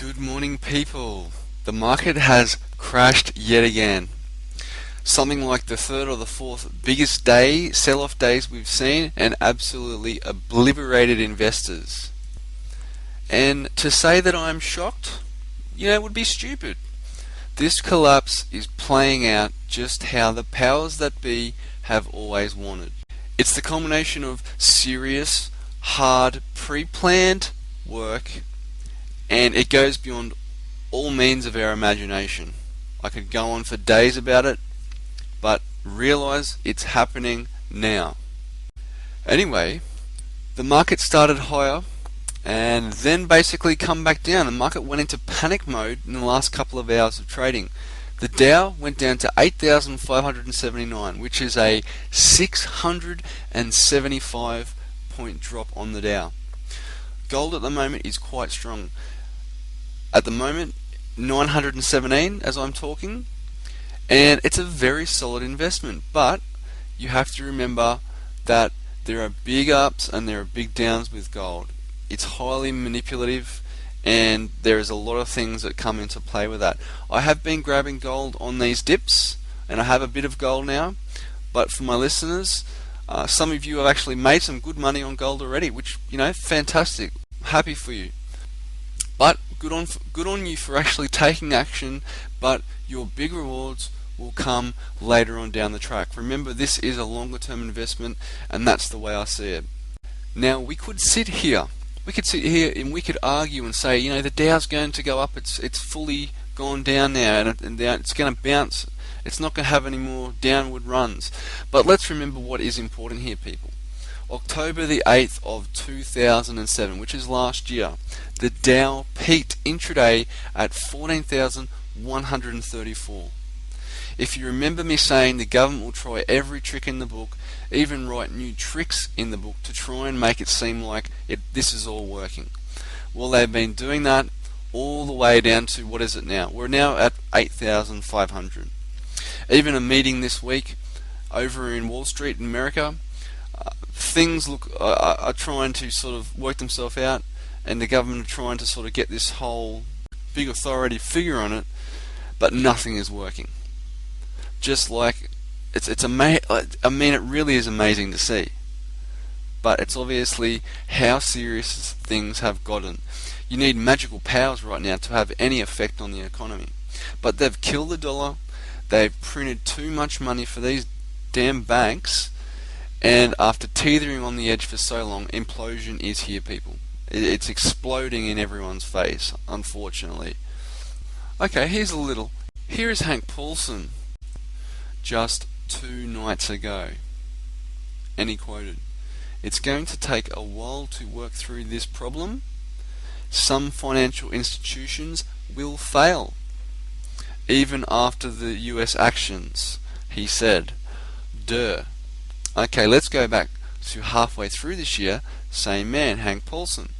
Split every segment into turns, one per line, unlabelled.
Good morning, people. The market has crashed yet again. Something like the third or the fourth biggest sell-off days we've seen, and absolutely obliterated investors. And to say that I'm shocked, would be stupid. This collapse is playing out just how the powers that be have always wanted. It's the culmination of serious, hard, pre-planned work, and it goes beyond all means of our imagination. I could go on for days about it, but realize it's happening now. Anyway, the market started higher and then basically come back down. The market went into panic mode in the last couple of hours of trading. The Dow went down to 8,579, which is a 675 point drop on the Dow. Gold at the moment is quite strong. At the moment, 917 as I'm talking, and it's a very solid investment, but you have to remember that there are big ups and there are big downs with gold. It's highly manipulative, and there is a lot of things that come into play with that. I have been grabbing gold on these dips, and I have a bit of gold now, but for my listeners, some of you have actually made some good money on gold already, which, fantastic. Happy for you. But good on you for actually taking action, but your big rewards will come later on down the track. Remember, this is a longer term investment, and that's the way I see it. Now, we could sit here and we could argue and say, the Dow's going to go up, it's fully gone down now, and it's going to bounce. It's not going to have any more downward runs. But let's remember what is important here, people. October the 8th of 2007, which is last year, the Dow peaked intraday at 14,134. If you remember me saying the government will try every trick in the book, even write new tricks in the book to try and make it seem like this is all working. Well, they've been doing that all the way down to, what is it now? We're now at 8,500. Even a meeting this week over in Wall Street in America, things are trying to sort of work themselves out, and the government are trying to sort of get this whole big authority figure on it, but nothing is working. Just like it really is amazing to see, but it's obviously how serious things have gotten. You need magical powers right now to have any effect on the economy, but they've killed the dollar. They've printed too much money for these damn banks, and after teetering on the edge for so long, implosion is here, people. It's exploding in everyone's face, unfortunately. Okay, here is Hank Paulson just 2 nights ago, and he quoted, "It's going to take a while to work through this problem. Some financial institutions will fail, even after the US actions," he said. Duh. Okay, let's go back to halfway through this year, same man, Hank Paulson.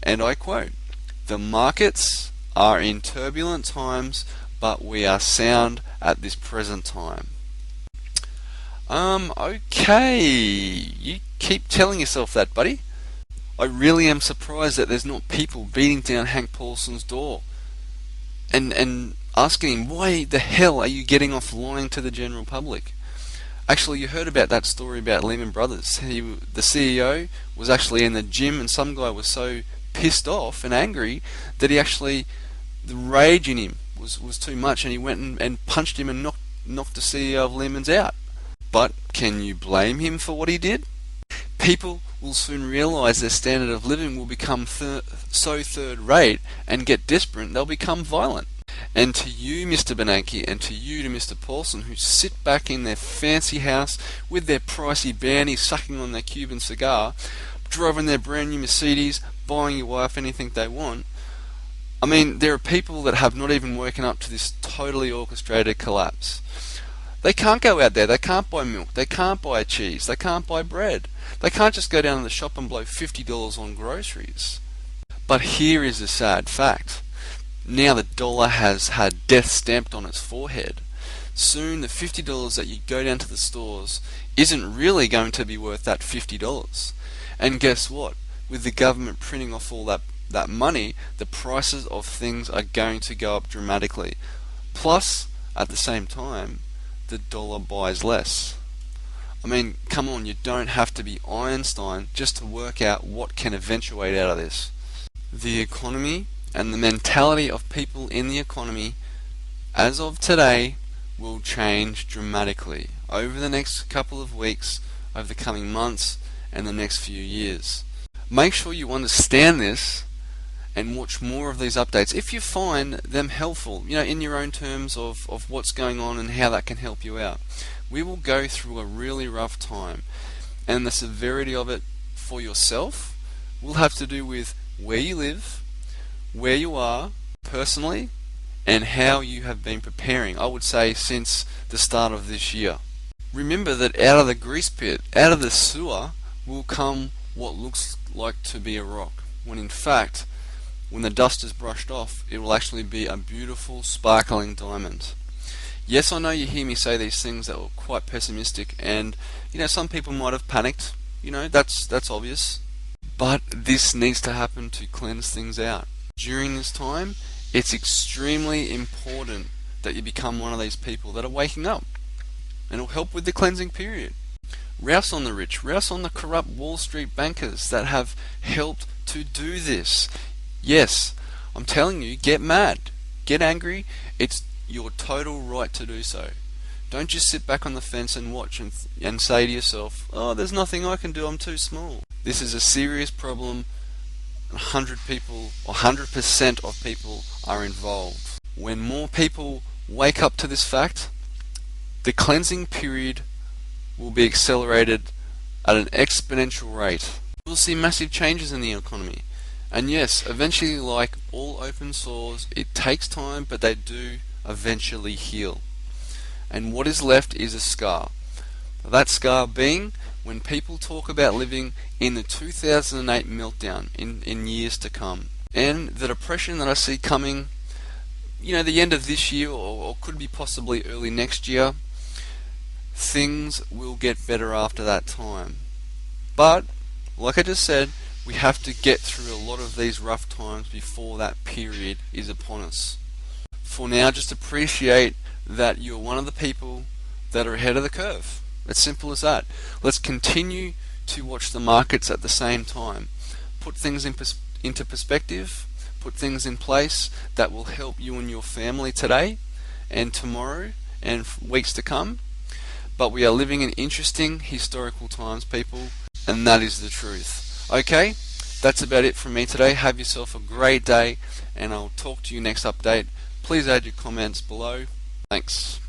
And I quote, "The markets are in turbulent times, but we are sound at this present time." Okay, you keep telling yourself that, buddy. I really am surprised that there's not people beating down Hank Paulson's door and asking him, why the hell are you getting off lying to the general public? Actually, you heard about that story about Lehman Brothers. The CEO was actually in the gym, and some guy was so pissed off and angry that the rage in him was too much, and he went and punched him and knocked the CEO of Lehman's out. But can you blame him for what he did? People will soon realize their standard of living will become so third rate and get desperate, they'll become violent. And to you, Mr. Bernanke, and to you, to Mr. Paulson, who sit back in their fancy house with their pricey Bounty, sucking on their Cuban cigar, driving their brand new Mercedes, buying your wife anything they want, I mean, there are people that have not even woken up to this totally orchestrated collapse. They can't go out there, they can't buy milk, they can't buy cheese, they can't buy bread. They can't just go down to the shop and blow $50 on groceries. But here is the sad fact. Now the dollar has had death stamped on its forehead. Soon the $50 that you go down to the stores isn't really going to be worth that $50. And guess what? With the government printing off all that that money, the prices of things are going to go up dramatically. Plus, at the same time, the dollar buys less. I mean, come on, you don't have to be Einstein just to work out what can eventuate out of this. The economy and the mentality of people in the economy as of today will change dramatically over the next couple of weeks, over the coming months, and the next few years. Make sure you understand this and watch more of these updates if you find them helpful, in your own terms of what's going on and how that can help you out. We will go through a really rough time, and the severity of it for yourself will have to do with where you live, where you are personally, and how you have been preparing, I would say, since the start of this year. Remember that out of the grease pit, out of the sewer, will come what looks like to be a rock, when in fact, when the dust is brushed off, it will actually be a beautiful, sparkling diamond. Yes, I know you hear me say these things that were quite pessimistic, and some people might have panicked. That's obvious. But this needs to happen to cleanse things out. During this time, it's extremely important that you become one of these people that are waking up, and it'll help with the cleansing period. Rouse on the rich, rouse on the corrupt Wall Street bankers that have helped to do this. Yes, I'm telling you, get mad, get angry. It's your total right to do so. Don't just sit back on the fence and watch and say to yourself, oh, there's nothing I can do, I'm too small. This is a serious problem. 100 people, or 100% of people are involved. When more people wake up to this fact, the cleansing period will be accelerated at an exponential rate. We'll see massive changes in the economy. And yes, eventually, like all open sores, it takes time, but they do eventually heal. And what is left is a scar. That scar being when people talk about living in the 2008 meltdown in years to come. And the depression that I see coming, the end of this year or could be possibly early next year, things will get better after that time. But, like I just said, we have to get through a lot of these rough times before that period is upon us. For now, just appreciate that you're one of the people that are ahead of the curve. It's simple as that. Let's continue to watch the markets at the same time. Put things into perspective, put things in place that will help you and your family today and tomorrow and weeks to come. But we are living in interesting historical times, people, and that is the truth. Okay, that's about it from me today. Have yourself a great day, and I'll talk to you next update. Please add your comments below. Thanks.